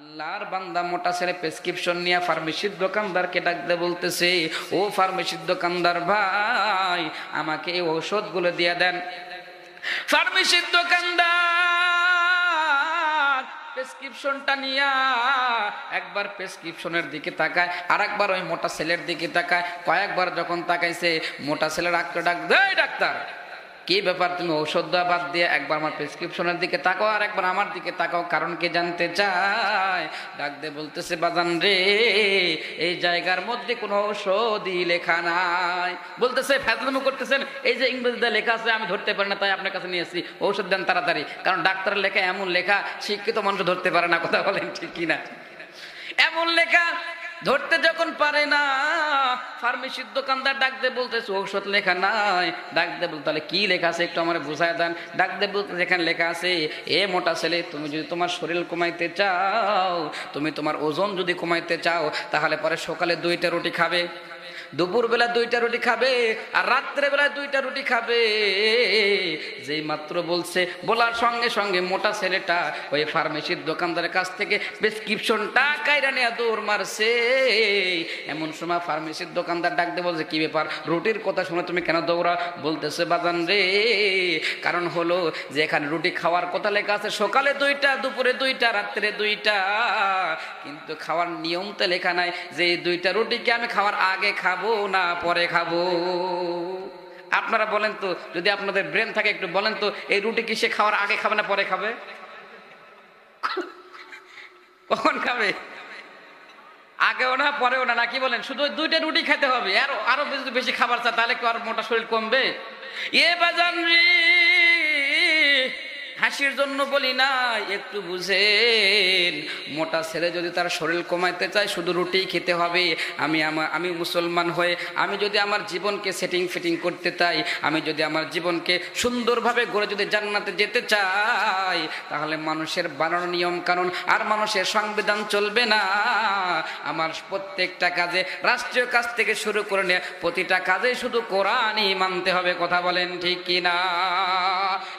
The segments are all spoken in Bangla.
আল্লাহর বান্দা মোটা ছেলে প্রেসক্রিপশন নিয়ে ফার্মেসির দোকানদারকে ডাক দিয়ে বলতেছে, ও ফার্মেসির দোকানদার ভাই, আমাকে এই ঔষধগুলো দিয়ে দেন। ফার্মেসির দোকানদার প্রেসক্রিপশনটা নিয়া একবার প্রেসক্রিপশনের দিকে তাকায়, আর একবার ওই মোটা ছেলের দিকে তাকায়। কয়েকবার যখন তাকাইছে, মোটা ছেলের ডাক্তার ডাক দেয়, ডাক্তার কি ব্যাপার, তুমি ঔষধ দেওয়া বাদ দিয়ে একবার আমার প্রেসক্রিপশনের দিকে তাকাও আর একবার আমার দিকে তাকাও, কারণ কি জানতে চায়। ডাক দিয়ে বলতেছে, বাজান রে, এই জায়গার মধ্যে কোনো ঔষধই লেখা নাই। বলতেছে, ফাজলামো করতেছেন, এই যে ইংরেজিতে লেখা আছে আমি ধরতে পারি না, তাই আপনার কাছে নিয়ে এসেছি, ঔষধ দেন তাড়াতাড়ি। কারণ ডাক্তারের লেখা এমন লেখা শিক্ষিত মানুষ ধরতে পারে না। কথা বলেন ঠিক কিনা? এমন লেখা ধরতে যখন পারে না, ফার্মেসির দোকানদার ডাক দিয়ে বলতেছে, ঔষধ লেখা নাই। ডাক দিয়ে বলতে, তাহলে কি লেখা আছে একটু আমার বুঝায় দেন। ডাক দিয়ে বলতে, যেখানে লেখা আছে, এ মোটা ছেলে, তুমি যদি তোমার শরীর কমাইতে চাও, তুমি তোমার ওজন যদি কমাইতে চাও, তাহলে পরে সকালে 2টা রুটি খাবে, দুপুরবেলা 2টা রুটি খাবে, আর রাত্রেবেলায় 2টা রুটি খাবে। যেই মাত্র বলছে, বলার সঙ্গে সঙ্গে মোটা ছেলেটা ওই ফার্মেসির দোকানদারের কাছ থেকে প্রেসক্রিপশনটা কাইরা নিয়ে দৌড় মারছে। এমন সময় ফার্মেসির দোকানদার ডাক দিয়ে বলছে, কি ব্যাপার, রুটির কথা শুনে তুমি কেন দৌড়া? বলতেছে, বাজান রে, কারণ হলো যে এখানে রুটি খাওয়ার কথা লেখা আছে, সকালে 2টা, দুপুরে 2টা, রাত্রে 2টা, কিন্তু খাওয়ার নিয়ম তো লেখা নাই যে এই 2টা রুটিকে আমি খাওয়ার আগে খাবো না পরে খাবো। আপনারা বলেন তো, যদি আপনাদের ব্রেন থাকে একটু বলেন তো, এই রুটি কি সে খাওয়ার আগে খাবে না পরে খাবে? কখন খাবে? আগেও না পরেও না, নাকি বলেন? শুধু 2টা রুটি খেতে হবে, আর আরো বেশি খাবার চায়, তাহলে কি আর মোটা শরীর কমবে? এ বাজান রে, হাসির জন্য বলি না, একটু বুঝেন। মোটা ছেলে যদি তার শরীর কমাইতে চায়, শুধু রুটি খেতে হবে। আমি মুসলমান হয়ে আমি যদি আমার জীবনকে সেটিং ফিটিং করতে চাই, আমি যদি আমার জীবনকে সুন্দরভাবে গড়ে যদি জান্নাতে যেতে চাই, তাহলে মানুষের বানানো নিয়ম কানুন আর মানুষের সংবিধান চলবে না। আমার প্রত্যেকটা কাজে, রাষ্ট্রীয় কাজ থেকে শুরু করে নিয়ে প্রতিটা কাজে শুধু কোরআনই মানতে হবে। কথা বলেন ঠিক কিনা?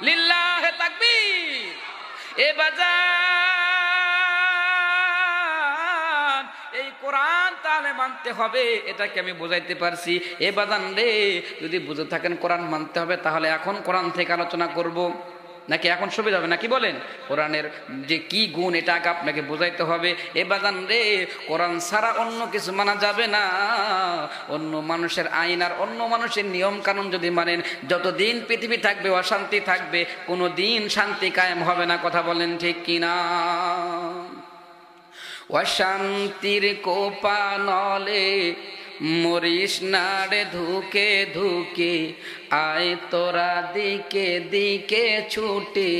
লিল্লাহে তাকবীর। এ বাজান, এই কোরআন তাহলে মানতে হবে, এটাকে আমি বোঝাইতে পারছি। এ বাজান রে, যদি বুঝে থাকেন কোরআন মানতে হবে, তাহলে এখন কোরআন থেকে আলোচনা করব, নাকি এখন সুবিধা হবে, নাকি বলেন? কোরআনের যে কি গুণ, এটা আগে আপনাকে বোঝাইতে হবে। এ বাজান রে, কোরআন ছাড়া অন্য কিছু মানা যাবে না। অন্য মানুষের আইন আর অন্য মানুষের নিয়ম কানুন যদি মানেন, যতদিন পৃথিবী থাকবে অশান্তি থাকবে, কোনো দিন শান্তি কায়েম হবে না। কথা বলেন ঠিক কিনা? অশান্তির কোপানলে মরিস না রে ধুকে ধুকে, আয় তোরা দিকে দিকে ছুটে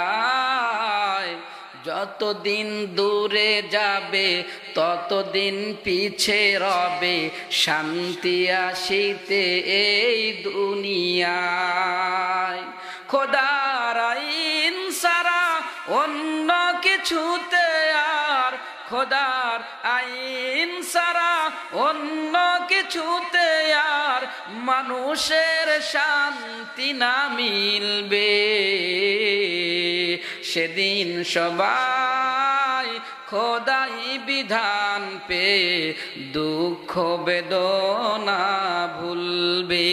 আয়। যতদিন দূরে যাবে ততদিন পিছে রবে, শান্তি আসিতে এই দুনিয়ায়। খোদার আইন ছাড়া অন্য কিছুতে আর, খোদার আইন ছাড়া অন্য কিছুতে আর মানুষের শান্তি না মিলবে। সেদিন সবাই খোদাই বিধান পে দুঃখ বেদনা ভুলবে।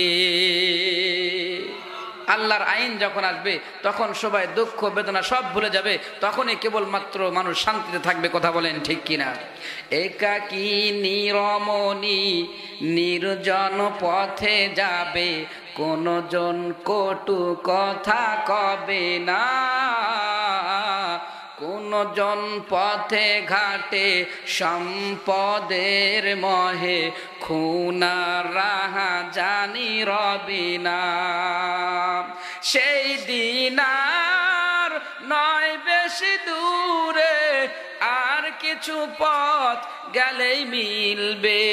আল্লাহর আইন যখন আসবে, তখন সবাই দুঃখ বেদনা সব ভুলে যাবে, তখনই কেবলমাত্র মানুষ শান্তিতে থাকবে। কথা বলেন ঠিক কিনা? একাকী নিরমণি নির্জন পথে যাবে, কোনো জন কটু কথা কবে না। কোন জন পথে ঘাটে সম্পদের মহে, খুনার রাহা জানি রবি না। সেই দিন আর নয় বেশি দূরে, আর কিছু পথ গেলেই মিলবে।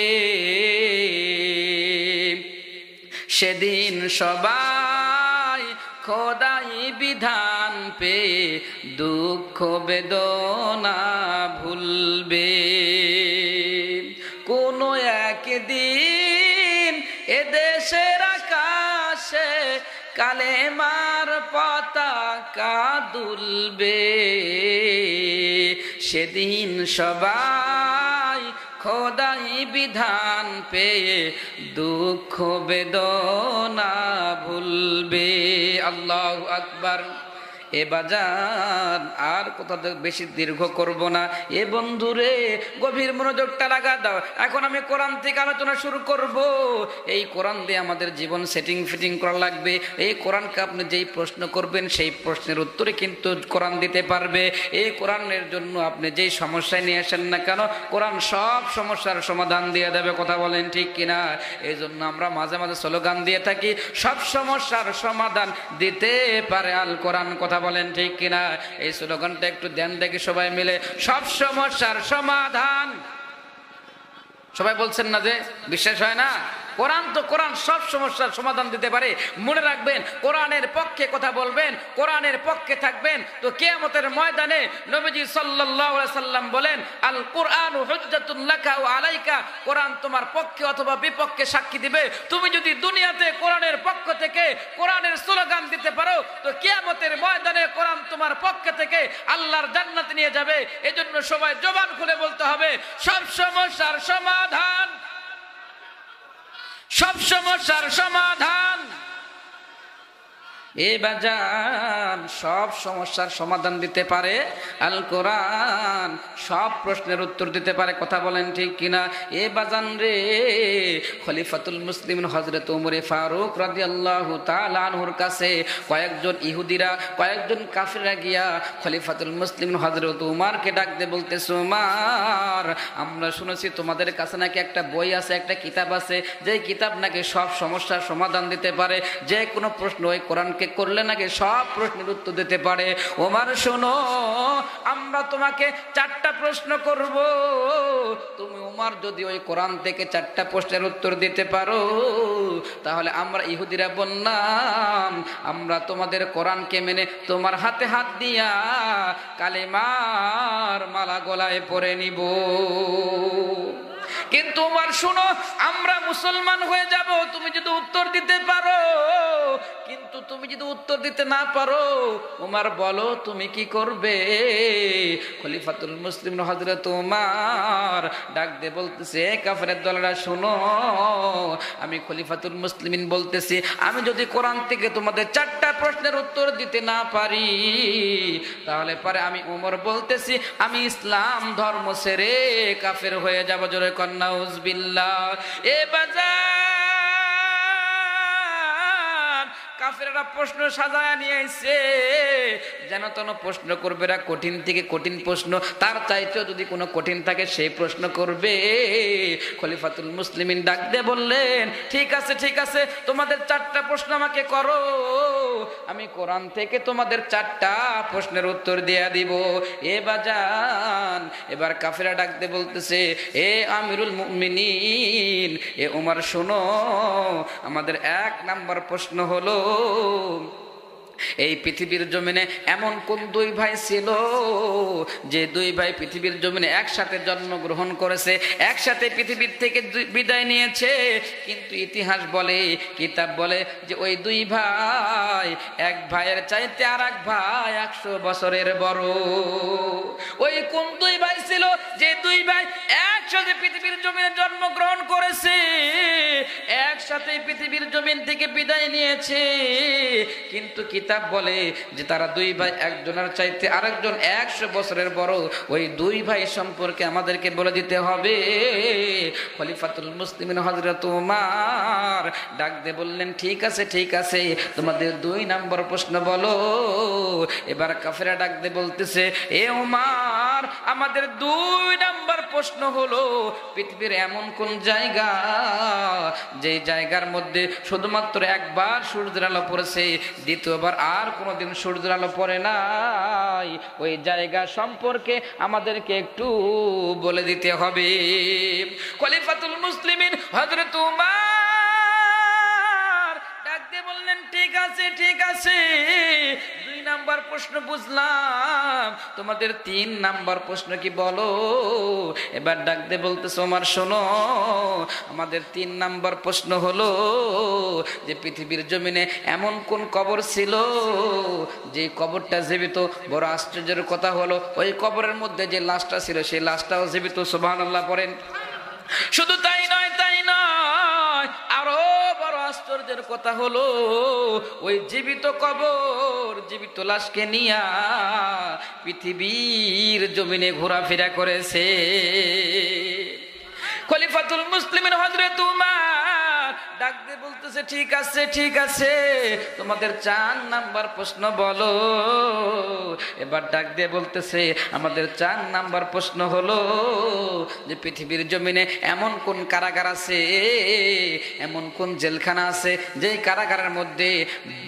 সেদিন সবাই খোদাই বিধান পে দুঃখ বেদনা ভুলবে। কোনো একদিন এদেশের আকাশে কালেমার পতাকা দুলবে। সেদিন সবাই খোদাই বিধান পেয়ে দুঃখ বেদনা ভুলবে। আল্লাহু আকবার। এ বাজান আর কোথাও বেশি দীর্ঘ করব না। এ বন্ধুরে গভীর মনোযোগটা লাগা দাও। এখন আমি কোরআন থেকে আলোচনা শুরু করব। এই কোরআন দিয়ে আমাদের জীবন সেটিং ফিটিং করা লাগবে। এই কোরআনকে আপনি যেই প্রশ্ন করবেন সেই প্রশ্নের উত্তরে কিন্তু কোরআন দিতে পারবে। এই কোরআনের জন্য আপনি যেই সমস্যায় নিয়ে আসেন না কেন, কোরআন সব সমস্যার সমাধান দিয়ে দেবে। কথা বলেন ঠিক কিনা? এই জন্য আমরা মাঝে মাঝে স্লোগান দিয়ে থাকি, সব সমস্যার সমাধান দিতে পারে আল কোরআন। কথা বলেন ঠিক কিনা? এই স্লোগানটা একটু দেন দেখি সবাই মিলে, সব সমস্যার সমাধান। সবাই বলছেন না যে? বিশ্বাস হয় না? কোরআন তো কোরআন সব সমস্যার সমাধান দিতে পারে। মনে রাখবেন, কোরআনের পক্ষে কথা বলবেন, কোরআনের পক্ষে থাকবেন, তো কিয়ামতের ময়দানে নবীজি সাল্লাল্লাহু আলাইহি সাল্লাম বলেন, আল কুরআনু হুজ্জাতুন লাকা ওয়া আলাইকা, কোরআন তোমার পক্ষে অথবা বিপক্ষে সাক্ষী দিবে। তুমি যদি দুনিয়াতে কোরআনের পক্ষ থেকে কোরআনের স্লোগান দিতে পারো, তো কিয়ামতের ময়দানে কোরআন তোমার পক্ষে থেকে আল্লাহর জান্নাতে নিয়ে যাবে। এজন্য সবাই জবান খুলে বলতে হবে, সব সমস্যার সমাধান, সব সমস্যার সমাধান। এ বাজান সব সমস্যার সমাধান দিতে পারে আল কোরআন, সব প্রশ্নের উত্তর দিতে পারে। কথা বলেন ঠিক কিনা? এ বাজান রে, খলিফাতুল মুসলিমিন হযরত ওমর ফারুক রাদিয়াল্লাহু তাআলা আনহুর কাছে কয়েকজন ইহুদিরা, কয়েকজন কাফিররা গিয়া খলিফাতুল মুসলিমিন হযরত ওমরকে ডাক দিয়ে বলতেছে, ওমর, আমরা শুনেছি তোমাদের কাছে নাকি একটা বই আছে, একটা কিতাব আছে, যে কিতাব নাকি সব সমস্যার সমাধান দিতে পারে। যে কোনো প্রশ্ন ওই কোরআনকে করলে নাকি সব প্রশ্নের উত্তর দিতে পারে। ওমর শোনো, আমরা তোমাকে 4টা প্রশ্ন করব। তুমি ওমর যদি ওই কোরআন থেকে 4টা প্রশ্নের উত্তর দিতে পারো, তাহলে আমরা ইহুদিরা বললাম, আমরা তোমাদের কোরআনকে মেনে তোমার হাতে হাত দিয়া কালেমার মালা গলায় পরে নিব। কিন্তু ওমর শোনো, আমরা মুসলমান হয়ে যাব তুমি যদি উত্তর দিতে পারো। কিন্তু তুমি যদি উত্তর দিতে না পারো, ওমর বলো তুমি কি করবে? খলিফাতুল মুসলিমিন হযরত ওমর ডাক দিয়ে বলতেছে, কাফেরের দলেরা শোনো, আমি খলিফাতুল মুসলিমিন বলতেছি, আমি যদি কোরআন থেকে তোমাদের 4টা প্রশ্নের উত্তর দিতে না পারি, তাহলে পরে আমি ওমর বলতেছি, আমি ইসলাম ধর্ম ছেড়ে কাফের হয়ে যাব। জোরে কর নাউজুবিল্লাহ। এ বাজার, কাফেররা প্রশ্ন সাজায় নিয়ে আইছে, যেন তেন প্রশ্ন করবে, কঠিন থেকে কঠিন প্রশ্ন, তার চাইতেও যদি কোনো কঠিন থাকে সেই প্রশ্ন করবে। খলিফাতুল মুসলিমিন ডাক দিয়ে বললেন, ঠিক আছে ঠিক আছে, তোমাদের 4টা প্রশ্ন আমাকে করো, আমি কোরআন থেকে তোমাদের 4টা প্রশ্নের উত্তর দিয়ে দিব। এ বাজান, এবার কাফেররা ডাক দিয়ে বলতেছে, এ আমিরুল মুমিনিন, এ ওমর শোনো, আমাদের 1 নাম্বার প্রশ্ন হলো, এই পৃথিবীর জমিনে এমন কোন 2 ভাই ছিল যে 2 ভাই পৃথিবীর জমিনে একসাথে জন্মগ্রহণ করেছে, একসাথে পৃথিবীর থেকে বিদায় নিয়েছে, কিন্তু ইতিহাস বলে, কিতাব বলে যে ওই 2 ভাই, এক ভাইয়ের চাইতে আর এক ভাই 100 বছরের বড়। ওই কোন 2 ভাই ছিল যে 2 ভাই একসাথে পৃথিবীর জমিনে জন্মগ্রহণ করেছে, একসাথে পৃথিবীর জমিন থেকে বিদায় নিয়েছে, কিন্তু কিতাব বলে যে তারা 2 ভাই, একজনের চাইতে আরেকজন 100 বছরের বড়। ওই 2 ভাই সম্পর্কে আমাদেরকে বলে দিতে হবে। খলিফাতুল মুসলিমিন হযরত ওমর ডাক দিয়ে বললেন, ঠিক আছে ঠিক আছে, তোমাদের 2 নম্বর প্রশ্ন বলো। এবার কাফেররা ডাক দিয়ে বলতেছে, এ ওমর, আমাদের 2 নম্বর প্রশ্ন হলো, পৃথিবীর এমন কোন জায়গা যে জায়গার মধ্যে শুধুমাত্র একবার সূর্যের আলো পড়েছে, দ্বিতীয়বার আর কোনোদিন সূর্যের আলো পড়ে নাই, ওই জায়গা সম্পর্কে আমাদেরকে একটু বলে দিতে হবে। খলিফাতুল মুসলিমিন হযরত ওমর ডাক দিয়ে বললেন, ঠিক আছে ঠিক আছে, 2 নাম্বার প্রশ্ন বুঝলাম, তোমাদের 3 নাম্বার প্রশ্ন কি বলো? এবার ডাক দিয়ে বলতেছে ওমর শোনো, আমাদের 3 নাম্বার প্রশ্ন হলো যে পৃথিবীর জমিনে এমন কোন কবর ছিল যে কবরটা জীবিত। বড় আশ্চর্যের কথা হলো ওই কবরের মধ্যে যে লাশটা ছিল সেই লাশটাও জীবিত। সুবহানাল্লাহ পড়েন। শুধু তাই নয়, আরো বড় আশ্চর্যের কথা হলো ওই জীবিত কবর, জীবিত লাশকে নিয়া পৃথিবীর জমিনে ঘোরাফেরা করেছে খলিফাতুল মুসলিমিন হযরত উমর। ডাক দিয়ে বলতেছে ঠিক আছে, তোমাদের 4 নাম্বার প্রশ্ন বলো। এবার ডাক দিয়ে বলতেছে আমাদের 4 নাম্বার প্রশ্ন হলো যে পৃথিবীর জমিনে এমন কোন কারাগার আছে, এমন কোন জেলখানা আছে যেই কারাগারের মধ্যে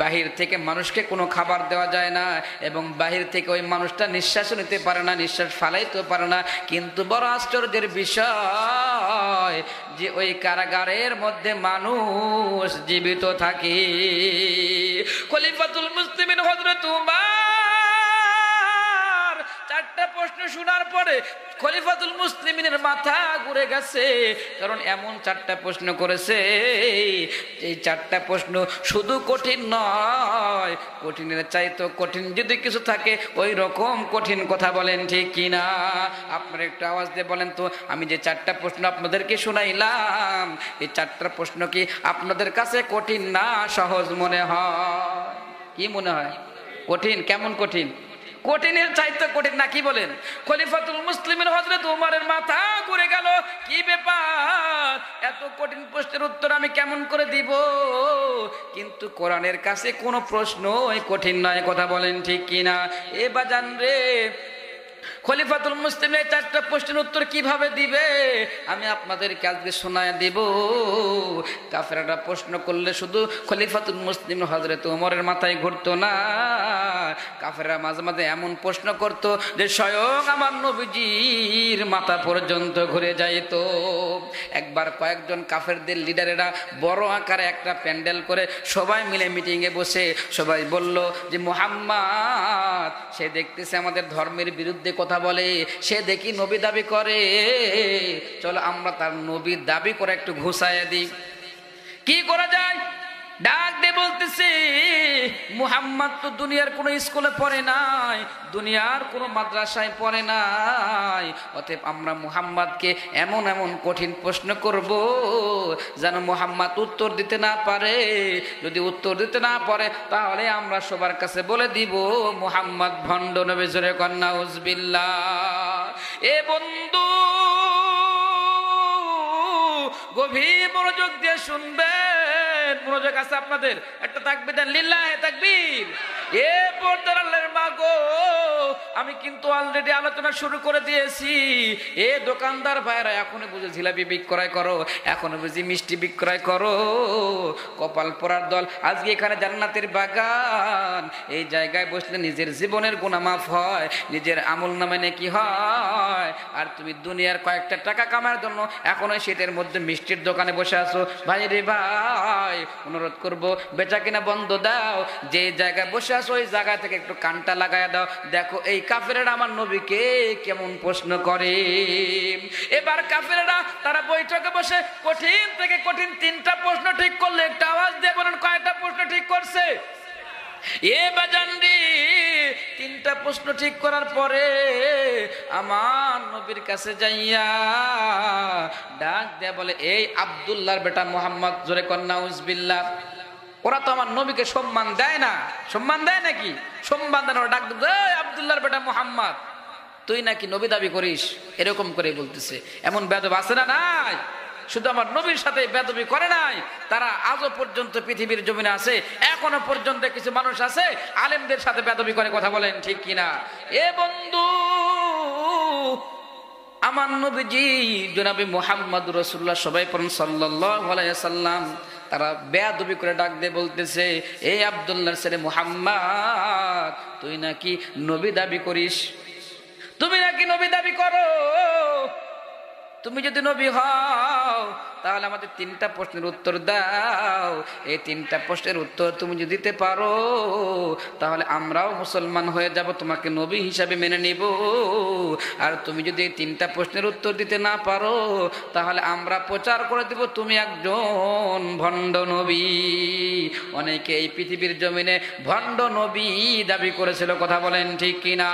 বাহির থেকে মানুষকে কোনো খাবার দেওয়া যায় না এবং বাহির থেকে ওই মানুষটা নিঃশ্বাসও নিতে পারে না, নিঃশ্বাস ফালাইতেও পারে না। কিন্তু বড় আশ্চর্যের বিষয় যে ওই কারাগারের মধ্যে মানুষ জীবিত থাকে। খলিফাতুল মুসলিমিন হযরত উমর 4টা প্রশ্ন শোনার পরে খলিফাতুল মুসলিমিনের মাথা ঘুরে গেছে, কারণ এমন 4টা প্রশ্ন করেছে, এই 4টা প্রশ্ন শুধু কঠিন নয়, কঠিনের চাইতো কঠিন যদি কিছু থাকে ওই রকম কঠিন কথা। বলেন ঠিক কিনা? আপনারা একটু আওয়াজ দিয়ে বলেন তো, আমি যে 4টা প্রশ্ন আপনাদেরকে শোনাইলাম এই 4টা প্রশ্ন কি আপনাদের কাছে কঠিন না সহজ মনে হয়? কি মনে হয়? কঠিন? কেমন কঠিন? কঠিনের চাইতে কঠিন না, কি বলেন? খলিফাতুল মুসলিমিন হযরত উমরের মাথা ঘুরে গেল, কি ব্যাপার, এত কঠিন প্রশ্নের উত্তর আমি কেমন করে দিব? কিন্তু কোরআনের কাছে কোনো প্রশ্নই কঠিন নয়। কথা বলেন ঠিক কিনা? এ বাজান রে, খলিফাতুল মুসলিমের 4টা প্রশ্নের উত্তর কিভাবে দিবে আমি আপনাদেরকে আজকে শোনায় দেব। কাফেররা প্রশ্ন করলে শুধু খলিফাতুল মুসলিম হযরত ওমরের মাথায় ঘুরতো না, কাফেররা মাঝে মাঝে এমন প্রশ্ন করত যে স্বয়ং আমার নবীজির মাথা পর্যন্ত ঘুরে যাইত। একবার কয়েকজন কাফেরদের লিডারেরা বড় আকারে একটা প্যান্ডেল করে সবাই মিলে মিটিংয়ে বসে সবাই বলল যে মুহাম্মদ সে দেখতেছে আমাদের ধর্মের বিরুদ্ধে কথা বলে, সে দেখি নবী দাবি করে, চলো আমরা তার নবী দাবি করে একটু ঘুষাইয়া দিই। কি করা যায়? ডাক দিয়ে বলতেছে মুহাম্মদ তো দুনিয়ার কোনো স্কুলে পড়ে নাই, দুনিয়ার কোনো মাদ্রাসায় পড়ে নাই, অতএব আমরা মুহাম্মদকে এমন এমন কঠিন প্রশ্ন করব যেন মুহাম্মদ উত্তর দিতে না পারে। যদি উত্তর দিতে না পারে তাহলে আমরা সবার কাছে বলে দিব মুহাম্মদ ভণ্ড নবী। জোরে কর নাউজুবিল্লাহ। এ বন্ধু গভীর মনোযোগ দিয়ে শুনবেন, মনোযোগ আছে আপনাদের? একটা তাকবীর দেন, লিল্লাহে তাকবীর। এ পর্দার আল্লাহর মা গো, আমি কিন্তু অলরেডি আলোচনা শুরু করে দিয়েছি। এ দোকানদার ভাইরা এখনো বুঝে জিলাপি বিক্রয় করো, এখনো বুঝি মিষ্টি বিক্রয় করো, কপাল পোড়ার দল। আজকে এখানে জান্নাতের বাগান, এই জায়গায় বসলে নিজের জীবনের গুনাহ মাফ হয়, নিজের আমল নামে নেকি হয়। আর তুমি দুনিয়ার কয়েকটা টাকা কামানোর জন্য এখনো শীতের মধ্যে মিষ্টির দোকানে বসে আছো। ভাই রে ভাই, অনুরোধ করবো বেচা কিনা বন্ধ দাও, যে জায়গায় বসে আছো ওই জায়গা থেকে একটু কানটা লাগায়া দাও। দেখো এই কাফেরেরা আমার নবীকে কেমন প্রশ্ন করে। এবার কাফেরেরা তারা বৈঠকে বসে কঠিন থেকে কঠিন 3টা প্রশ্ন ঠিক করলে একটা আওয়াজ দিয়ে বলেন কয়টা প্রশ্ন ঠিক করছে? এ বাজানদি 3টা প্রশ্ন ঠিক করার পরে আমার নবীর কাছে যাইয়া ডাক দেয়া বলে, এই আব্দুল্লাহর বেটা মুহাম্মদ। জোরে কর নাউজুবিল্লাহ। ওরা তো আমার নবীকে সম্মান দেয় না, সম্মান দেয় নাকি? সম্মান দেয় না। ডাক দেয়, এই আব্দুল্লাহর বেটা মুহাম্মদ, তুই নাকি নবী দাবি করিস? এরকম করে বলতেছে। এমন বেদব আছে না? নাই। শুধু আমার নবীর সাথে বেদবি করে নাই, তারা আজও পর্যন্ত পৃথিবীর জমিনে আছে। এখনো পর্যন্ত কিছু মানুষ আছে আলেমদের সাথে বেদবি করে। কথা বলেন ঠিক কিনা? এ বন্ধু, আমার নবীজি জনাবে মুহাম্মদ রাসূলুল্লাহ, সবাই পড়েন সাল্লাল্লাহু আলাইহি সাল্লাম, তারা বেয়াদবি করে ডাক দিয়ে বলতেছে, এই আব্দুল্লাহর ছেলে মুহাম্মদ, তুই নাকি নবী দাবি করিস, তুমি নাকি নবী দাবি করো। তুমি যদি নবী হও তাহলে আমাদের তিনটা প্রশ্নের উত্তর দাও। এই তিনটা প্রশ্নের উত্তর তুমি যদি দিতে পারো তাহলে আমরাও মুসলমান হয়ে যাব, তোমাকে নবী হিসাবে মেনে নিব। আর তুমি যদি এই তিনটা প্রশ্নের উত্তর দিতে না পারো তাহলে আমরা প্রচার করে দিব তুমি একজন ভণ্ড নবী। অনেকে এই পৃথিবীর জমিনে ভণ্ড নবী দাবি করেছিল, কথা বলেন ঠিক কিনা?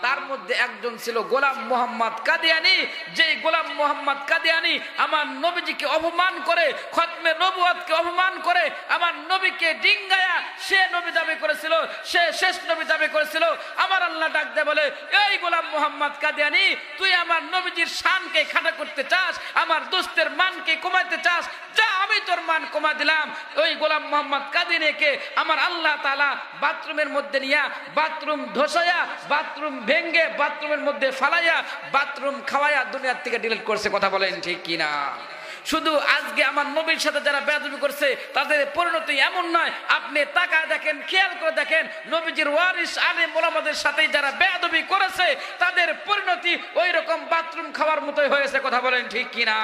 তার মধ্যে একজন ছিল গোলাম মোহাম্মদ কাদিয়ানী। যেই গোলাম মোহাম্মদ কাদিয়ানী আমার নবীজিকে অপমান করে, খতমে নবুয়তকে অপমান করে, আমার নবীকে ডিঙ্গায়া সে নবী দাবি করেছিল, সে শেষ নবী দাবি করেছিল। আমার আল্লাহ ডাক দেয় বলে, এই গোলাম মোহাম্মদ কাদিয়ানী, তুই আমার নবীজির শানকে খাটো করতে চাস, আমার দোস্তের মানকে কমাতে চাস, যা আমি তোর মান কমা দিলাম। ওই গোলাম মোহাম্মদ কাদিয়ানীকে আমার আল্লাহ তাআলা বাথরুমের মধ্যে নিয়া, বাথরুম ধসায়া, বাথরুম ভেঙ্গে বাথরুমের মধ্যে ফালাইয়া, বাথরুম খাওয়াইয়া দুনিয়ার থেকে ডিলিট করছে, কথা বলেন ঠিক কিনা? শুধু আজকে আমার নবীর সাথে যারা বেয়াদবি করছে তাদের পরিণতি এমন নয়। আপনি তাকায় দেখেন, খেয়াল করে দেখেন, নবীজির ওয়ারিস আলেম ওলামাদের সাথে যারা বেয়াদবি করেছে তাদের পরিণতি ওই রকম বাথরুম খাওয়ার মতোই হয়েছে, কথা বলেন ঠিক কিনা?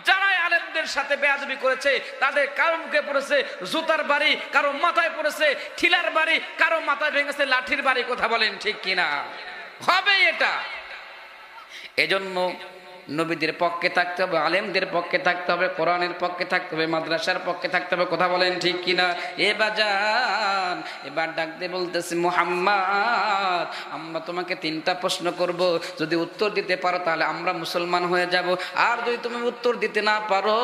যারা আলেমদের সাথে বেয়াদবি করেছে তাদের কারো মুখে পড়েছে জুতার বাড়ি, কারো মাথায় পড়েছে ঠিলার বাড়ি, কারো মাথায় ভেঙেছে লাঠির বাড়ি, কথা বলেন ঠিক কিনা? হবে এটা। এজন্য নবীদের পক্ষে থাকতে হবে, আলেমদের পক্ষে থাকতে হবে, কোরআনের পক্ষে থাকতে হবে, মাদ্রাসার পক্ষে থাকতে হবে, কথা বলেন ঠিক কিনা? এ বাজান, এবার ডাক দিয়ে বলতেছি, মুহাম্মদ আমরা তোমাকে তিনটা প্রশ্ন করব, যদি উত্তর দিতে পারো তাহলে আমরা মুসলমান হয়ে যাব, আর যদি তুমি উত্তর দিতে না পারো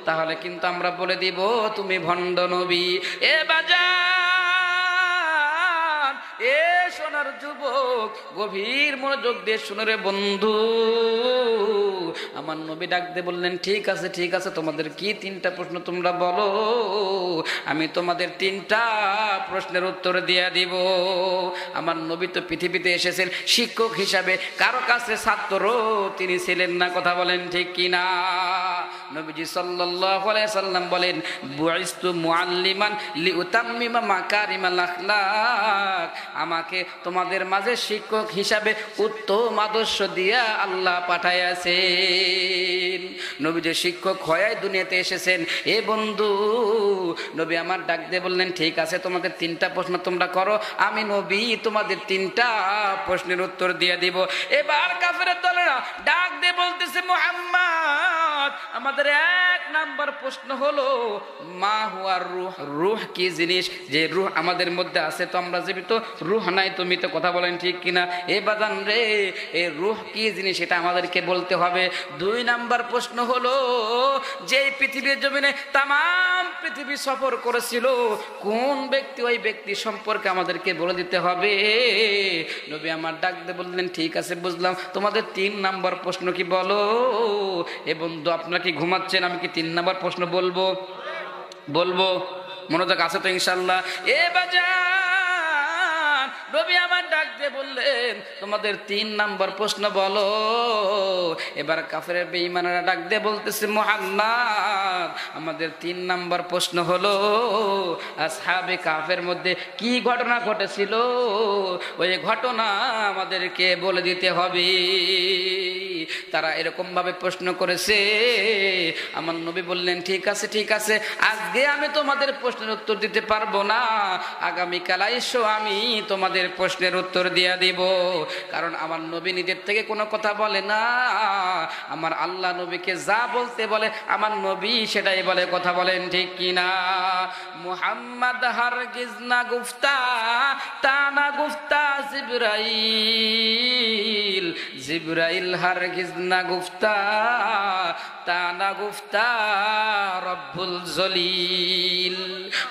তাহলে কিন্তু আমরা বলে দিব তুমি ভণ্ড নবী। এ বাজান, এ সোনার যুবক, গভীর মনোযোগ দিয়ে শুনে রে বন্ধু। আমার নবী ডাক দিয়ে বললেন, ঠিক আছে ঠিক আছে, তোমাদের কি তিনটা প্রশ্ন তোমরা বলো, আমি তোমাদের তিনটা প্রশ্নের উত্তর দিয়ে দিব। আমার নবী তো পৃথিবীতে এসেছেন শিক্ষক হিসাবে, কারো কাছে ছাত্র তিনি ছিলেন না, কথা বলেন ঠিক কিনা? নবীজি সাল্লাল্লাহু আলাইহি সাল্লাম বলেন, বুইস্তু মুআল্লিমান লিউতাম্মিমা মাকারিমাল আখলাক, আমাকে তোমাদের মাঝে শিক্ষক হিসাবে উত্তম আদর্শ দিয়া আল্লাহ পাঠাইয়াছেন। নবী যে শিক্ষক হয়ে দুনিয়াতে এসেছেন। এ বন্ধু, নবী আমার ডাক দিয়ে বললেন, ঠিক আছে তোমাদের তিনটা প্রশ্ন তোমরা করো, আমি নবী তোমাদের তিনটা প্রশ্নের উত্তর দিয়ে দিব। এবার কাফেরের দলেরা ডাক দিয়ে বলতেছে, মুহাম্মদ আমাদের এক নাম্বার প্রশ্ন হলো মা হুয়ার রূহ, রূহ কি জিনিস? যে রূহ আমাদের মধ্যে আছে তো আমরা জীবিত, রূহ নাই তুমি তো, কথা বলেন ঠিক কিনা? এ বাজান রে, এই রূহ কি জিনিস এটা আমাদেরকে বলতে হবে। দুই নাম্বার প্রশ্ন হলো, যে পৃথিবীর জমিনে তাম পৃথিবী সফর করেছিল কোন ব্যক্তি, ওই ব্যক্তি সম্পর্কে আমাদেরকে বলে দিতে হবে। নবী আমার ডাক দিয়ে বললেন, ঠিক আছে বুঝলাম, তোমাদের তিন নাম্বার প্রশ্ন কি বলো। এ বন্ধু, আপনারা কি ঘুমাচ্ছেন? আমি কি তিন নাম্বার প্রশ্ন বলবো? মনোযোগ আছে তো ইনশাল্লাহ? এ বাজান, নবী আমার ডাক দিয়ে বললেন, তোমাদের তিন নাম্বার প্রশ্ন বলো। এবার কাফেরের বেঈমানেরা ডাক দিয়ে বলতেছে, মুহাম্মদ আমাদের তিন নাম্বার প্রশ্ন হলো আসহাবে কাফের মধ্যে কি ঘটনা ঘটেছিল, ওই ঘটনা আমাদেরকে বলে দিতে হবে। তারা এরকম ভাবে প্রশ্ন করেছে। আমার নবী বললেন, ঠিক আছে ঠিক আছে, আজকে আমি তোমাদের প্রশ্নের উত্তর দিতে পারবো না, আগামীকাল আইসো আমি তোমাদের প্রশ্নের উত্তর দিয়ে দিব। কারণ আমার নবী নিজের থেকে কোনো কথা বলে না, আমার আল্লাহ নবীকে যা বলতে বলে আমার নবী সেটাই বলে, কথা বলেন ঠিক কিনা? মুহাম্মদ হারগিজ না গুফতা তা না গুফতা জিবরাইল, জিবরাইল হারগিজ না গুফতা তা না গুফতা রব্বুল জলিল।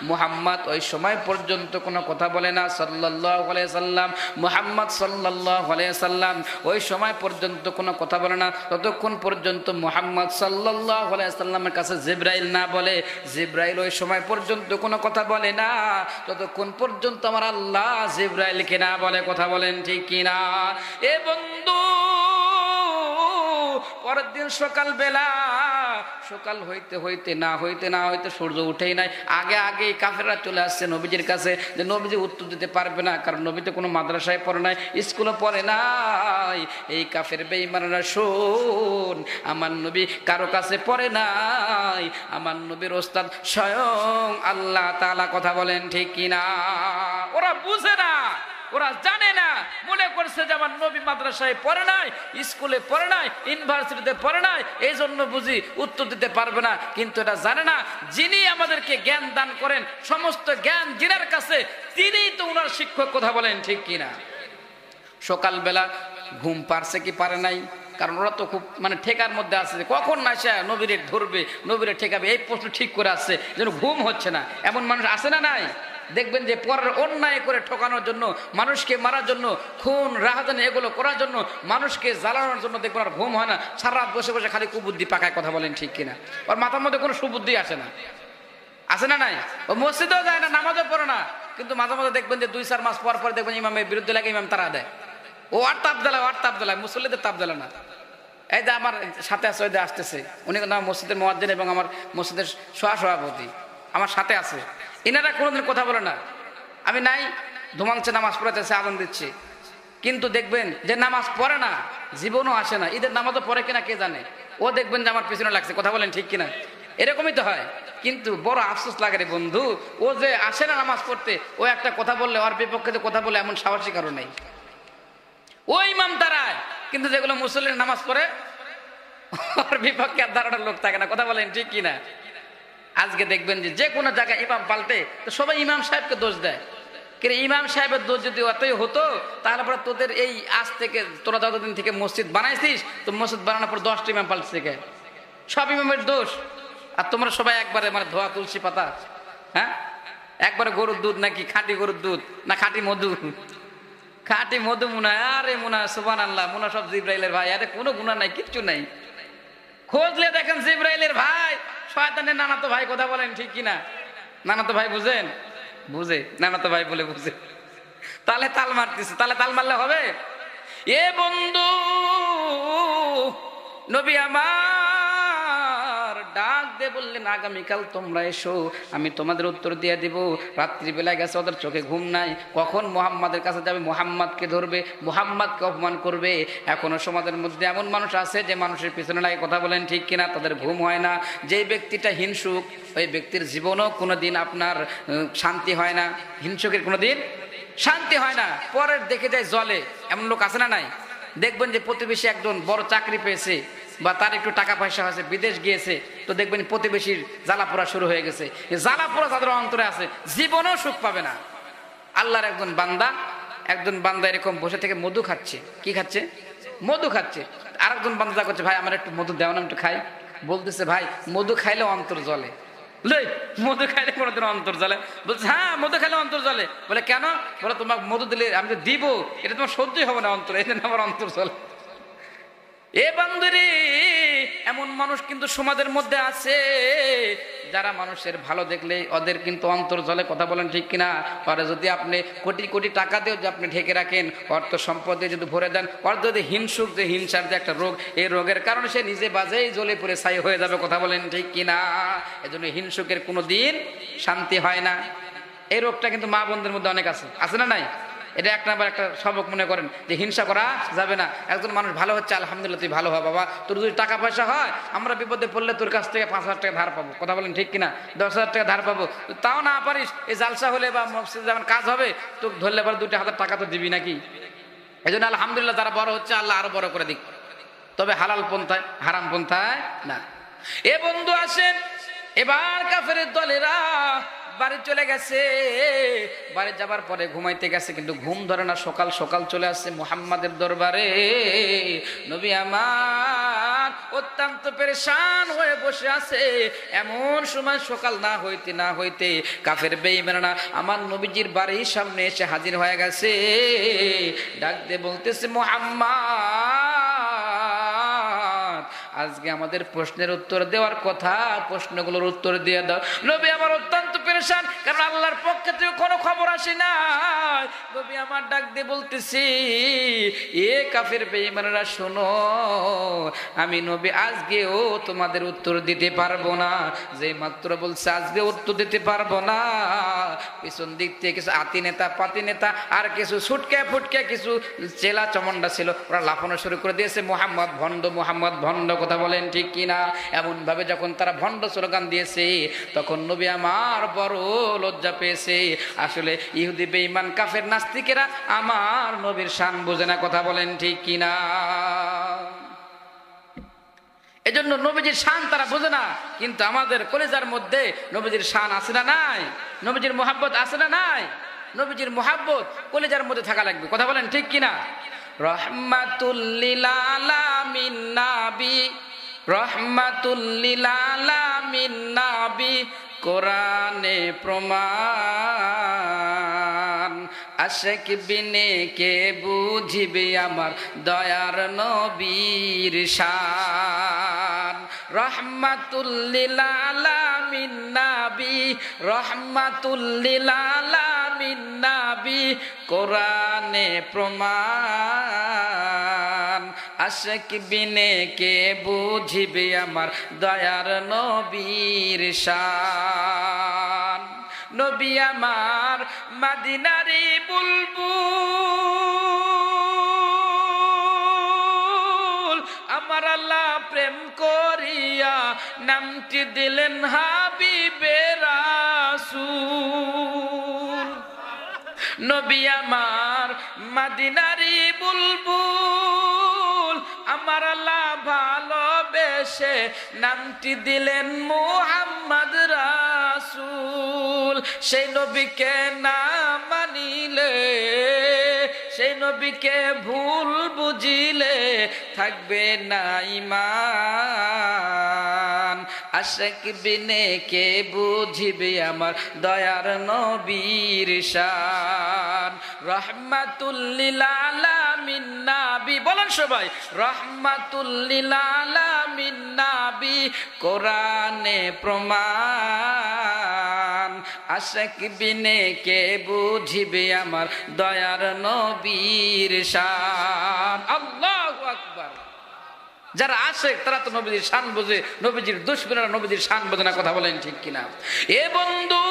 মুহাম্মদ ওই সময় পর্যন্ত কোনো কথা বলে না সাল্লাল্লাহু আলাইহি সাল্লাম। মুহাম্মদ সাল্লাল্লাহু আলাইহি সাল্লাম ওই সময় পর্যন্ত কোনো কথা বলে না ততক্ষণ পর্যন্ত মুহাম্মদ সাল্লাল্লাহু আলাইহি সাল্লামের কাছে জিবরাইল না বলে। জিবরাইল ওই সময় পর্যন্ত কোনো কথা বলে না ততক্ষণ পর্যন্ত আমার আল্লাহ জিবরাইলকে না বলে, কথা বলেন ঠিক কিনা? এ বন্ধু, পরের দিন সকালবেলা, সকাল হইতে হইতে না হইতে না হইতে সূর্য উঠেই নাই, আগে আগে কাফেররা চলে আসছে নবীজির কাছে, যে নবীজি উত্তর দিতে পারবে না, কারণ নবী তো কোনো মাদ্রাসায় পড়ে নাই, স্কুলে পড়ে নাই। এই কাফের বেঈমানরা শোন, আমার নবী কারো কাছে পড়ে নাই, আমার নবীর ওস্তাদ স্বয়ং আল্লাহ তাআলা। কথা বলেন ঠিক কিনা? ওরা বুঝে না, ওরা জানে না, মনে করছে যে আমার নবী মাদ্রাসায় পড়ে নাই, স্কুলে পড়ে নাই, ইউনিভার্সিটিতে পড়ে নাই, এই জন্য বুঝি উত্তর দিতে পারবে না। কিন্তু এটা জানে না, যিনি আমাদেরকে জ্ঞান দান করেন, সমস্ত জ্ঞান যিনার কাছে, তিনিই তো ওনার শিক্ষক। কথা বলেন ঠিক কিনা? সকালবেলা ঘুম পারছে কি পারে নাই, কারণ ওরা তো খুব মানে ঠেকার মধ্যে আছে, কখন না সে নবীরে ধরবে, নবীরে ঠেকাবে, এই প্রশ্ন ঠিক করে আসছে, যেন ঘুম হচ্ছে না। এমন মানুষ আছে না নাই? দেখবেন যে পরের অন্যায় করে ঠকানোর জন্য, মানুষকে মারার জন্য, খুন রাহাজানি এগুলো করার জন্য, মানুষকে জ্বালানোর জন্য দেখবেন আর ঘুম হয় না, সারা রাত বসে বসে খালি কুবুদ্ধি পাকায়। কথা বলেন ঠিক কিনা? ওর মাথার মধ্যে কোনো সুবুদ্ধি আসে না, আছে না নাই? ও মসজিদেও যায় না, নামাজও পড়ে না, কিন্তু মাঝে মাঝে দেখবেন যে 2-4 মাস পর পর দেখবেন ইমামের বিরুদ্ধে লাগে, ইমাম তারা দেয়, ও আর তাপ জ্বালায়, মুসল্লিদের তাপ জ্বালায় না। এই যে আমার সাথে আছে, ওই যে আসতেছে, উনি কিন্তু আমার মসজিদের মুয়াজ্জিন এবং আমার মসজিদের সভাপতি আমার সাথে আছে, এনারা কোনোদিন কথা বলে না। আমি নাই ধুমাংছে নামাজ পড়াতেছে, আজান দিচ্ছে, কিন্তু দেখবেন যে নামাজ পড়ে না, জীবনও আসে না, ঈদের নামাজও পড়ে কিনা কে জানে, ও দেখবেন যে আমার পিছনে লাগছে। কথা বলেন ঠিক কিনা? এরকমই তো হয়। কিন্তু বড় আফসোস লাগে রে বন্ধু, ও যে আসে না নামাজ পড়তে, ও একটা কথা বললে, ওর বিপক্ষে কথা বলে এমন সাহসী কারণ নেই। ওই ইমাম দাঁড়ায়, কিন্তু যেগুলো মুসল্লির নামাজ পড়ে, ওর বিপক্ষে আর দাঁড়ানোর লোক থাকে না। কথা বলেন ঠিক কিনা? আজকে দেখবেন যে কোনো জায়গায় ইমাম পাল্টে তো সবাই ইমাম সাহেবকে দোষ দেয়। কিন্তু ইমাম সাহেবের দোষ যদি অতই হতো, তাহলে পরে তোদের এই আজ থেকে, তোরা যতদিন থেকে মসজিদ বানাইছিস, তো মসজিদ বানানোর পর 10টা ইমাম পাল্টে থেকে, সব ইমামের দোষ। আর তোমরা সবাই একবারে মানে ধোয়া তুলসী পাতা, হ্যাঁ, একবারে গরুর দুধ, নাকি খাঁটি গরুর দুধ না খাঁটি মধু? খাঁটি মধু মুনা, আরে মুনা সুবহানাল্লাহ, মুনা সব জিব্রাইলের ভাই, আরে কোনো গুনাহ নাই, কিচ্ছু নাই। খোঁজলে দেখেন জিব্রাইলের ভাই, শয়তানের নানাতো ভাই। কথা বলেন ঠিক কিনা? নানাতো ভাই বুঝেন? বুঝে, নানাতো ভাই বলে বুঝে, তাহলে তাল মারতেছে, তাহলে তাল মারলে হবে? এ বন্ধু, নবী আমার ডাক দিয়ে বললেন, আগামীকাল তোমরা এসো, আমি তোমাদের উত্তর দিয়ে দিব। রাত্রিবেলায় গেছে, ওদের চোখে ঘুম নাই, কখন মুহাম্মাদের কাছে যাবে, মুহাম্মাদকে ধরবে, মুহাম্মাদকে অপমান করবে। এখনো সমাজের মধ্যে এমন মানুষ আছে যে মানুষের পিছনে লাগে। কথা বলেন ঠিক কিনা? তাদের ঘুম হয় না। যেই ব্যক্তিটা হিংসুক, ওই ব্যক্তির জীবনও কোনোদিন আপনার শান্তি হয় না। হিংসুকের কোনোদিন শান্তি হয় না, পরের দেখে যায় জলে। এমন লোক আছে না নাই? দেখবেন যে প্রতিবেশী একজন বড় চাকরি পেয়েছে, বা তার একটু টাকা পয়সা হয়েছে, বিদেশ গিয়েছে, তো দেখবেন প্রতিবেশীর জ্বালাপোড়া শুরু হয়ে গেছে। জ্বালাপোড়া তাদের অন্তরে আছে, জীবনেও সুখ পাবে না। আল্লাহর একজন বান্দা এরকম বসে থেকে মধু খাচ্ছে। কি খাচ্ছে? মধু খাচ্ছে। আরেকজন বান্দা করছে, ভাই আমার একটু মধু দেও না, একটু খাই। বলতেছে, ভাই মধু খাইলে অন্তর জ্বলে। মধু খাইলে কোনোদিন অন্তর জ্বলে? বলছে, হ্যাঁ মধু খাইলে অন্তর জ্বলে। বলে কেন? বলে তোমাকে মধু দিলে আমি তো দিব, এটা তোমার সহ্যই হবে না অন্তর, এই জন্য আমার অন্তর জ্বলে। এ বান্ধবী, এমন মানুষ কিন্তু সমাজের মধ্যে আছে, যারা মানুষের ভালো দেখলে ওদের কিন্তু অন্তর জ্বলে। কথা বলেন ঠিক কিনা? পরে যদি আপনি কোটি কোটি টাকা দিয়ে যদি আপনি ঢেকে রাখেন, অর্থ সম্পদ দিয়ে যদি ভরে দেন, ওর যদি হিংসুক, যে হিংসার যে একটা রোগ, এই রোগের কারণে সে নিজে বাজেই জ্বলে পড়ে ছাই হয়ে যাবে। কথা বলেন ঠিক কিনা? এজন্য হিংসুকের কোনো দিন শান্তি হয় না। এই রোগটা কিন্তু মা বোনদের মধ্যে অনেক আছে, আছে না নাই? এটা এক নাম্বার একটা সবক মনে করেন যে হিংসা করা যাবে না। একজন মানুষ ভালো হচ্ছে, আলহামদুলিল্লাহ, তুই ভালো হ বাবা। তোর যদি টাকা পয়সা হয়, আমরা বিপদে পড়লে তোর কাছ থেকে 5,000 টাকা ধার পাবো। কথা বলেন ঠিক কিনা? 10,000 টাকা ধার পাবো। তাও না পারিস, এই জালসা হলে বা মসজিদে যখন কাজ হবে, তো ধরলে পরে 2,000 টাকা তো দিবি নাকি? এই জন্য আলহামদুলিল্লাহ, যারা বড় হচ্ছে আল্লাহ আরো বড় করে দিক, তবে হালাল পন্থায়, হারাম পন্থায় না। এ বন্ধু আসেন, এবার কাফেরের দলেরা বাড়ি চলে গেছে। বাড়ি যাবার পরে ঘুমাইতে গেছে, কিন্তু ঘুম ধরে না। সকাল সকাল চলে আসছে মুহাম্মাদের দরবারে। নবী আমার অত্যন্ত পেরেশান হয়ে বসে আছে। এমন সময় সকাল না হইতে কাফের বেঈমানরা আমার নবীজির বাড়ির সামনে এসে হাজির হয়ে গেছে। ডাক দিয়ে বলতেছে, মুহাম্মদ, আজকে আমাদের প্রশ্নের উত্তর দেওয়ার কথা, প্রশ্নগুলোর উত্তর দিয়ে দাও। নবী আমার অত্যন্ত পেরেশান, কারণ আল্লাহর পক্ষ থেকে কোনো খবর আসে না। নবী আমার ডাক দিয়ে বলতেছি, এ কাফের বেঈমানরা শোনো, আমি নবী আজকেও তোমাদের উত্তর দিতে পারবো না। যে মাত্র বলছে আজকে উত্তর দিতে পারবো না, পিছন দিক থেকে কিছু আতি নেতা পাতি নেতা আর কিছু ছুটকে ফুটকে কিছু চেলা চমন্ডা ছিল, ওরা লাফানো শুরু করে দিয়েছে, মুহাম্মদ ভণ্ড, মুহাম্মদ ভণ্ড। কথা বলেন ঠিক কিনা? এমন ভাবে যখন তারা ভণ্ড স্লোগান দিয়েছে, তখন নবী আমার বড় লজ্জা পেয়েছে। আসলে ইহুদি বেঈমান কাফের নাস্তিকেরা আমার নবীর শান বোঝে না। কথা বলেন ঠিক কিনা? এজন্য নবীজির শান তারা বোঝে না, কিন্তু আমাদের কলেজার মধ্যে নবীজির শান আছে না নাই? নবীজির মুহাব্বত আছে না নাই? নবীজির মুহাব্বত কলেজার মধ্যে থাকা লাগবে। কথা বলেন ঠিক কিনা? রহমাতুল লিল আলামিন নবী, রহমাতুল লিল আলামিন নবী, কোরআনে প্রমাণ। আশিক বিনে কে বুঝিবে আমার দয়ার নবীর শান। রহমাতুল লিল আলামিন নবী, রহমাতুল লিল আলামিন নবী, কোরআনে প্রমাণ। আশিক বিনে কে বুঝিবে আমার দয়ার নবীর শান। নবী আমার মদিনারি বুলবুল, আমার আল্লাহ প্রেম করিয়া নামটি দিলেন হাবিবে রাসূল। নবী আমার মদিনারি বুলবুল, আমার আল্লাহ ভালোবেসে নামটি দিলেন মুহাম্মদ রাসূল। সেই নবীকে না মানিলে, সেই নবীকে ভুল বুঝিলে থাকবে না ঈমান। আশিক বিনে কে বুঝিবে আমার দয়ার নবীর শান। রহমাতুল লিল আলামিন নবী, বলেন সবাই, রহমাতুল লিল আলামিন নবী, কোরআনে প্রমাণ। আশিক বিনে কে বুঝিবে আমার দয়ার নবীর শান। আল্লাহু আকবার। যারা আশিক তারা তো নবীজির শান বোঝে, নবীজির দুশমনেরা নবীজির শান বোঝে না। কথা বলেন ঠিক কিনা? এ বন্ধু,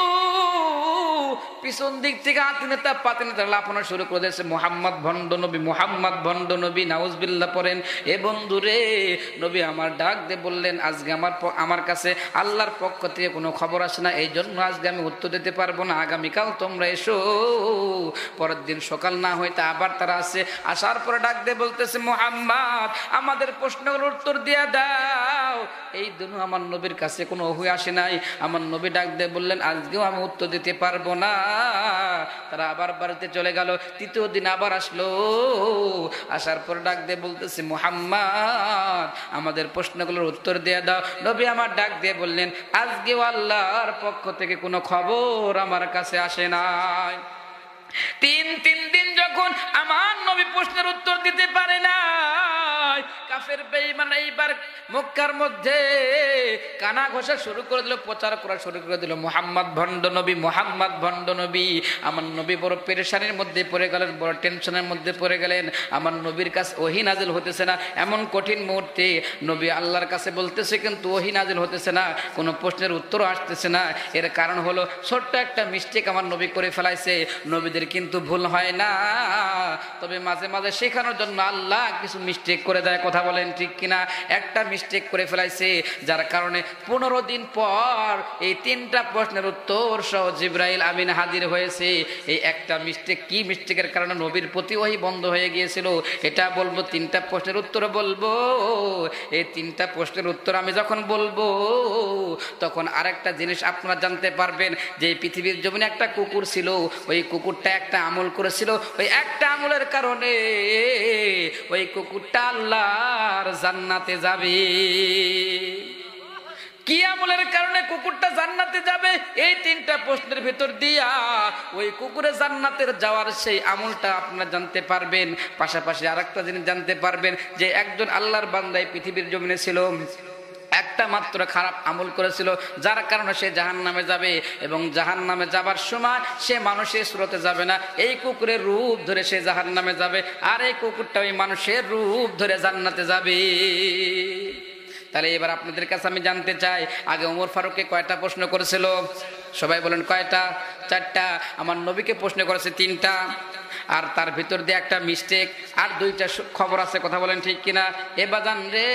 পিছন দিক থেকে আতি নেতা পাতি নেতা লাফানো শুরু করে দিয়েছে, মুহাম্মদ ভণ্ড নবী, মুহাম্মদ ভণ্ড নবী, নাউজুবিল্লাহ পড়েন। এ বন্ধু রে, নবী আমার ডাক দিয়ে বললেন, আজকে আমার কাছে আল্লাহর পক্ষ থেকে কোনো খবর আসে না, এই জন্য আজকে আমি উত্তর দিতে পারবো না। আগামীকাল তোমরা এসো। পরের দিন সকাল না হইতে আবার তারা আসে। আসার পরে ডাক দিয়ে বলতেছে, মুহাম্মদ আমাদের প্রশ্নগুলোর উত্তর দিয়ে দাও। এই দিন আমার নবীর কাছে কোনো ওহী আসে নাই। আমার নবী ডাক দিয়ে বললেন, আজকেও আমি উত্তর দিতে পারবো না। তারা আবার বাড়িতে চলে গেল। তৃতীয় দিন আবার আসলো। আসার পর ডাক দিয়ে বলতেছে, মুহাম্মদ আমাদের প্রশ্নগুলোর উত্তর দিয়ে দাও। নবী আমার ডাক দিয়ে বললেন, আজকেও আল্লাহর পক্ষ থেকে কোনো খবর আমার কাছে আসে নাই। তিন দিন যখন আমার নবী প্রশ্নের উত্তর দিতে পারে না, কাফের বেঈমান এইবার মক্কার মধ্যে কানা ঘষা শুরু করে দিল, প্রচার করা শুরু করে দিল, মুহাম্মদ ভণ্ড নবী, মুহাম্মদ ভণ্ড নবী। আমার নবী বড় পেরেশানির মধ্যে পড়ে গেলেন, বড় টেনশনের মধ্যে পড়ে গেলেন। আমার নবীর কাছে ওহী নাজিল হতেছে না। এমন কঠিন মুহূর্তে নবী আল্লাহর কাছে বলতেছে, কিন্তু ওহী নাজিল হতেছে না, কোনো প্রশ্নের উত্তরও আসতেছে না। এর কারণ হলো ছোট্ট একটা মিস্টেক আমার নবী করে ফেলাইছে। নবীদের কিন্তু ভুল হয় না, তবে মাঝে মাঝে শেখানোর জন্য আল্লাহ কিছু মিস্টেক করে দেয়। কথা বলেন ঠিক কিনা? একটা মিস্টেক করে ফেলাইছে, যার কারণে 15 দিন পর এই 3টা প্রশ্নের উত্তর সহ জিবরাইল আমিন হাজির হয়েছে। এই একটা মিস্টেক, কি মিস্টেকের কারণে নবীর প্রতি ওহী বন্ধ হয়ে গিয়েছিল, এটা বলবো। 3টা প্রশ্নের উত্তর বলবো। এই 3টা প্রশ্নের উত্তর আমি যখন বলবো, তখন আরেকটা জিনিস আপনারা জানতে পারবেন, যে পৃথিবীর জমিনে একটা কুকুর ছিল, ওই কুকুরটা একটা আমল করেছিল, ওই একটা আমলের কারণে ওই কুকুরটা আল্লাহর জান্নাতে যাবে। কি আমলের কারণে কুকুরটা জান্নাতে যাবে? এই 3টা প্রশ্নের ভিতর দিয়া ওই কুকুরে জান্নাতের যাওয়ার সেই আমলটা আপনারা জানতে পারবেন। পাশাপাশি আরেকটা জিনিস জানতে পারবেন, যে একজন আল্লাহর বান্দা পৃথিবীর জমিনে ছিল, একটা মাত্র খারাপ আমল করেছিল, যার কারণে সে জাহান্নামে যাবে, এবং জাহান্নামে যাবার সময় সে মানুষের সুরতে যাবে না, এই কুকুরের রূপ ধরে সে জাহান্নামে যাবে, আর এই কুকুরটা ওই মানুষের রূপ ধরে জান্নাতে যাবে। তাহলে এবার আপনাদের কাছে আমি জানতে চাই, আগে ওমর ফারুককে কয়টা প্রশ্ন করেছিল? সবাই বলেন কয়টা? 4টা। আমার নবীকে প্রশ্ন করেছে 3টা, আর তার ভিতর দিয়ে একটা মিস্টেক, আর 2টা খবর আছে, কথা বলেন ঠিক কিনা? এ বাজান রে,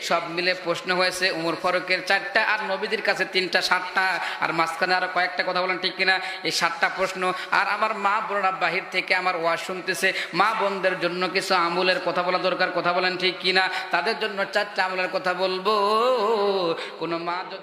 সব মিলে প্রশ্ন হয়েছে ওমর ফারুকের 4টা, আর নবীদের কাছে 3টা, 7টা, আর মাঝখানে আরো কয়েকটা, কথা বলেন ঠিক কিনা? এই 7টা প্রশ্ন। আর আমার মা বোনরা বাহির থেকে আমার ওয়াজ শুনতেছে, মা বোনদের জন্য কিছু আমলের কথা বলা দরকার, কথা বলেন ঠিক কিনা? তাদের জন্য 4টা আমলের কথা বলবো। কোনো মা যদি